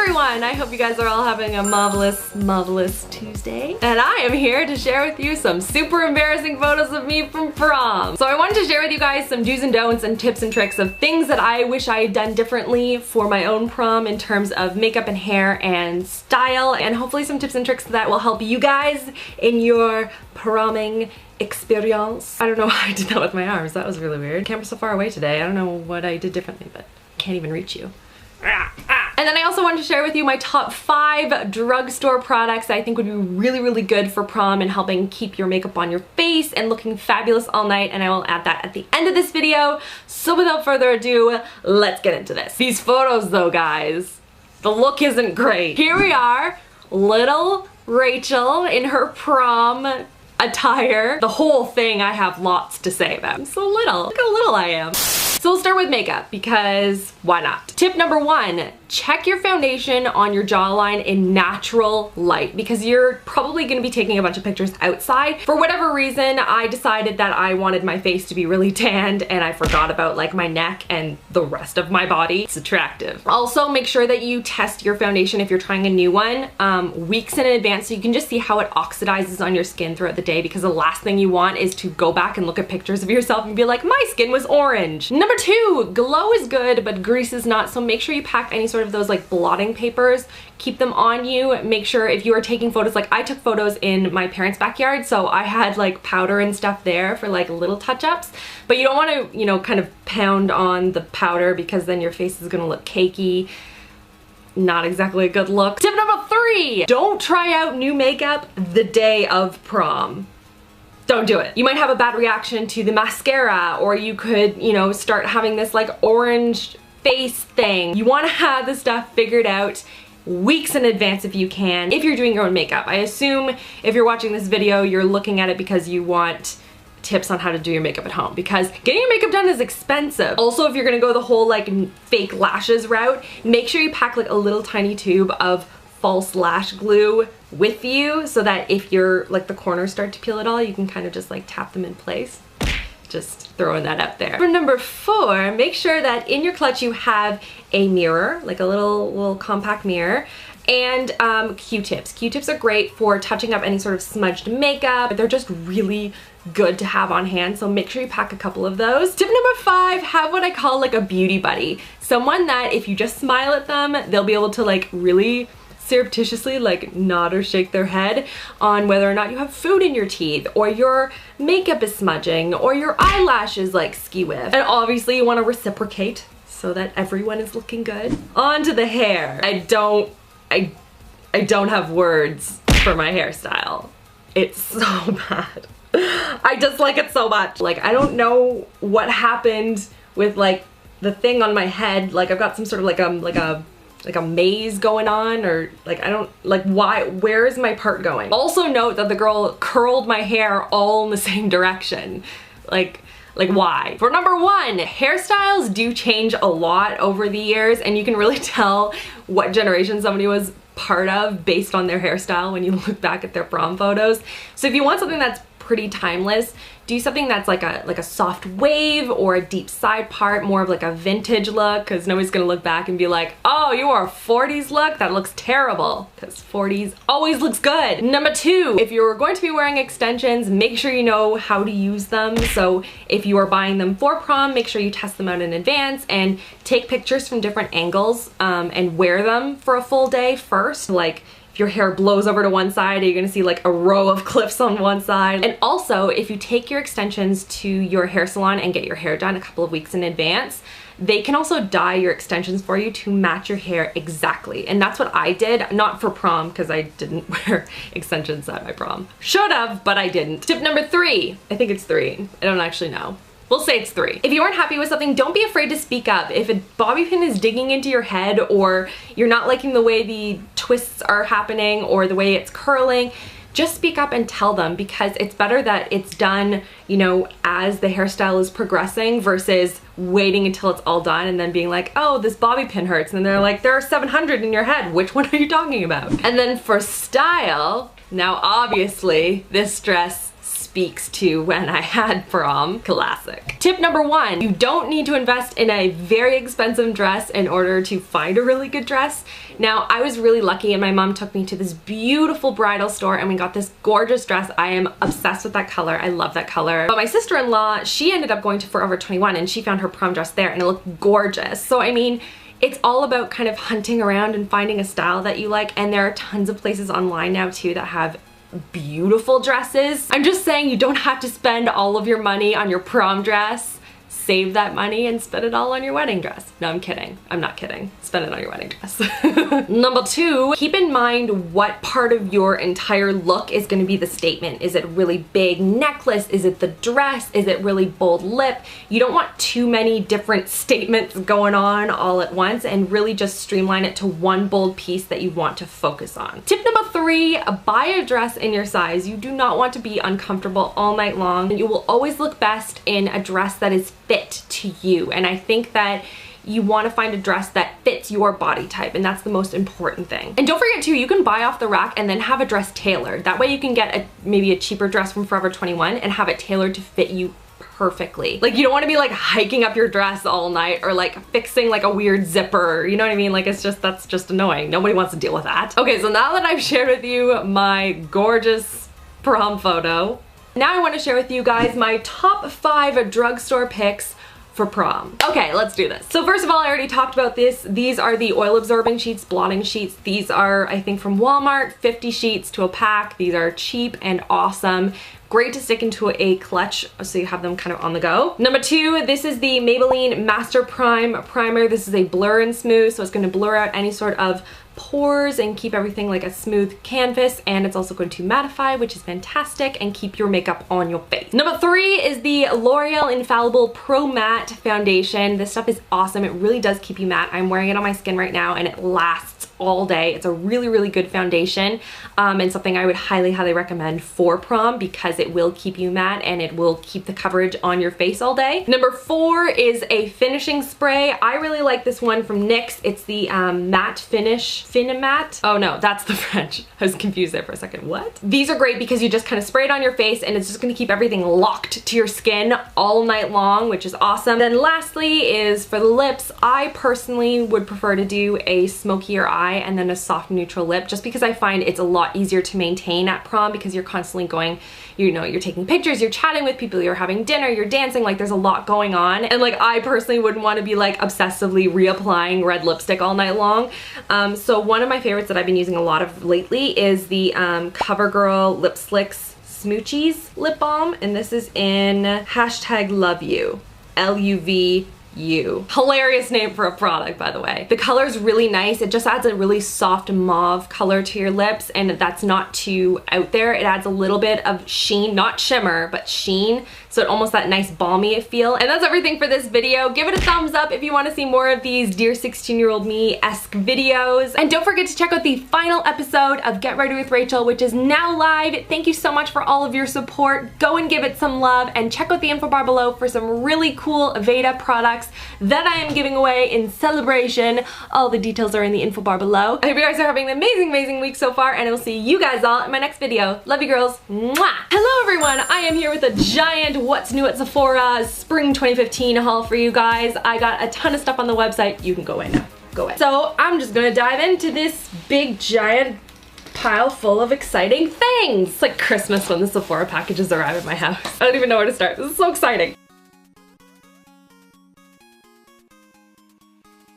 everyone! I hope you guys are all having a marvelous, marvelous Tuesday. And I am here to share with you some super embarrassing photos of me from prom. So I wanted to share with you guys some do's and don'ts and tips and tricks of things that I wish I had done differently for my own prom in terms of makeup and hair and style, and hopefully some tips and tricks that will help you guys in your promming experience. I don't know why I did that with my arms. That was really weird. Camera's so far away today. I don't know what I did differently, but I can't even reach you. And then I also wanted to share with you my top 5 drugstore products that I think would be really, really good for prom and helping keep your makeup on your face and looking fabulous all night, and I will add that at the end of this video. So without further ado, let's get into this. These photos though, guys, the look isn't great. Here we are, little Rachel in her prom attire. The whole thing I have lots to say about. I'm so little. Look how little I am. So we'll start with makeup because why not? Tip number 1, check your foundation on your jawline in natural light because you're probably gonna be taking a bunch of pictures outside. For whatever reason, I decided that I wanted my face to be really tanned and I forgot about like my neck and the rest of my body. It's attractive. Also, make sure that you test your foundation if you're trying a new one weeks in advance so you can just see how it oxidizes on your skin throughout the day, because the last thing you want is to go back and look at pictures of yourself and be like, my skin was orange. Number 2, glow is good, but grease is not, so make sure you pack any sort of those like blotting papers. Keep them on you. Make sure if you are taking photos, like I took photos in my parents' backyard, so I had like powder and stuff there for like little touch-ups, but you don't want to, you know, kind of pound on the powder because then your face is gonna look cakey. Not exactly a good look. Tip number 3, don't try out new makeup the day of prom. Don't do it. You might have a bad reaction to the mascara, or you could, you know, start having this like orange face thing. You want to have this stuff figured out weeks in advance if you can, if you're doing your own makeup. I assume if you're watching this video, you're looking at it because you want tips on how to do your makeup at home, because getting your makeup done is expensive. Also, if you're gonna go the whole like fake lashes route, make sure you pack like a little tiny tube of false lash glue with you so that if you're like the corners start to peel at all, you can kind of just like tap them in place. Just throwing that up there. For number 4, make sure that in your clutch you have a mirror, like a little compact mirror, and Q-tips. Q-tips are great for touching up any sort of smudged makeup. They're just really good to have on hand, so make sure you pack a couple of those. Tip number 5, have what I call like a beauty buddy. Someone that if you just smile at them, they'll be able to like really surreptitiously like nod or shake their head on whether or not you have food in your teeth, or your makeup is smudging, or your eyelashes like skew-whiff. And obviously you want to reciprocate so that everyone is looking good. On to the hair. I don't have words for my hairstyle. It's so bad. I dislike it so much. Like, I don't know what happened with like the thing on my head. Like I've got some sort of like a maze going on, or like I don't like, why, where is my part going? Also note that the girl curled my hair all in the same direction. Like why? For number 1, hairstyles do change a lot over the years, and you can really tell what generation somebody was part of based on their hairstyle when you look back at their prom photos. So if you want something that's pretty timeless, do something that's like a soft wave or a deep side part, more of like a vintage look, because nobody's gonna look back and be like, oh, you are a 40s look? That looks terrible, because 40s always looks good. Number 2, if you're going to be wearing extensions, make sure you know how to use them. So if you are buying them for prom, make sure you test them out in advance and take pictures from different angles and wear them for a full day first. Like, if your hair blows over to one side, you're gonna see like a row of clips on one side. And also, if you take your extensions to your hair salon and get your hair done a couple of weeks in advance, they can also dye your extensions for you to match your hair exactly. And that's what I did, not for prom, because I didn't wear extensions at my prom. Should have, but I didn't. Tip number 3, I think it's 3, I don't actually know. We'll say it's 3. If you aren't happy with something, don't be afraid to speak up. If a bobby pin is digging into your head, or you're not liking the way the twists are happening or the way it's curling, just speak up and tell them, because it's better that it's done, you know, as the hairstyle is progressing versus waiting until it's all done and then being like, oh, this bobby pin hurts. And they're like, there are 700 in your head. Which one are you talking about? And then for style, now obviously this dress speaks to when I had prom. Classic. Tip number 1, you don't need to invest in a very expensive dress in order to find a really good dress. Now, I was really lucky and my mom took me to this beautiful bridal store and we got this gorgeous dress. I am obsessed with that color. I love that color. But my sister-in-law, she ended up going to Forever 21 and she found her prom dress there and it looked gorgeous. So I mean, it's all about kind of hunting around and finding a style that you like, and there are tons of places online now too that have beautiful dresses. I'm just saying you don't have to spend all of your money on your prom dress. Save that money and spend it all on your wedding dress. No, I'm kidding. I'm not kidding. Spend it on your wedding dress. Number 2, keep in mind what part of your entire look is going to be the statement. Is it really big necklace? Is it the dress? Is it really bold lip? You don't want too many different statements going on all at once, and really just streamline it to one bold piece that you want to focus on. Tip number 3, buy a dress in your size. You do not want to be uncomfortable all night long. You will always look best in a dress that is fit to you, and I think that you want to find a dress that fits your body type, and that's the most important thing. And don't forget too, you can buy off the rack and then have a dress tailored. That way you can get maybe a cheaper dress from Forever 21 and have it tailored to fit you perfectly. Like, you don't want to be like hiking up your dress all night or like fixing like a weird zipper, you know what I mean? Like, it's just, that's just annoying. Nobody wants to deal with that. Okay, so now that I've shared with you my gorgeous prom photo, now I want to share with you guys my top 5 drugstore picks for prom. Okay, let's do this. So first of all, I already talked about this. These are the oil absorbing sheets, blotting sheets. These are, I think, from Walmart, 50 sheets to a pack. These are cheap and awesome. Great to stick into a clutch so you have them kind of on the go. Number 2, this is the Maybelline Master Prime Primer. This is a blur and smooth, so it's going to blur out any sort of pores and keep everything like a smooth canvas, and it's also going to mattify, which is fantastic, and keep your makeup on your face. Number 3 is the L'Oreal Infallible Pro Matte Foundation. This stuff is awesome. It really does keep you matte. I'm wearing it on my skin right now and it lasts all day. It's a really, really good foundation, and something I would highly, highly recommend for prom because it will keep you matte and it will keep the coverage on your face all day. Number 4 is a finishing spray. I really like this one from NYX. It's the Matte Finish Finimat. Oh no, that's the French. I was confused there for a second. What? These are great because you just kind of spray it on your face and it's just going to keep everything locked to your skin all night long, which is awesome. Then lastly is for the lips. I personally would prefer to do a smokier eye and then a soft neutral lip, just because I find it's a lot easier to maintain at prom because you're constantly going, you know, you're taking pictures, you're chatting with people, you're having dinner, you're dancing, like there's a lot going on. And like, I personally wouldn't want to be like obsessively reapplying red lipstick all night long. So one of my favorites that I've been using a lot of lately is the CoverGirl Lip Slicks Smoochies Lip Balm, and this is in #LoveYou, LUVU. Hilarious name for a product, by the way. The color is really nice. It just adds a really soft mauve color to your lips, and that's not too out there. It adds a little bit of sheen, not shimmer, but sheen, so it almost that nice balmy feel. And that's everything for this video. Give it a thumbs up if you want to see more of these Dear 16-Year-Old Me-esque videos. And don't forget to check out the final episode of Get Ready with Rachel, which is now live. Thank you so much for all of your support. Go and give it some love, and check out the info bar below for some really cool Aveda products that I am giving away in celebration. All the details are in the info bar below. I hope you guys are having an amazing, amazing week so far, and I will see you guys all in my next video. Love you girls. Mwah! Hello everyone, I am here with a giant What's New at Sephora Spring 2015 haul for you guys. I got a ton of stuff on the website. You can go in now. Go in. So I'm just gonna dive into this big giant pile full of exciting things. It's like Christmas when the Sephora packages arrive at my house. I don't even know where to start. This is so exciting.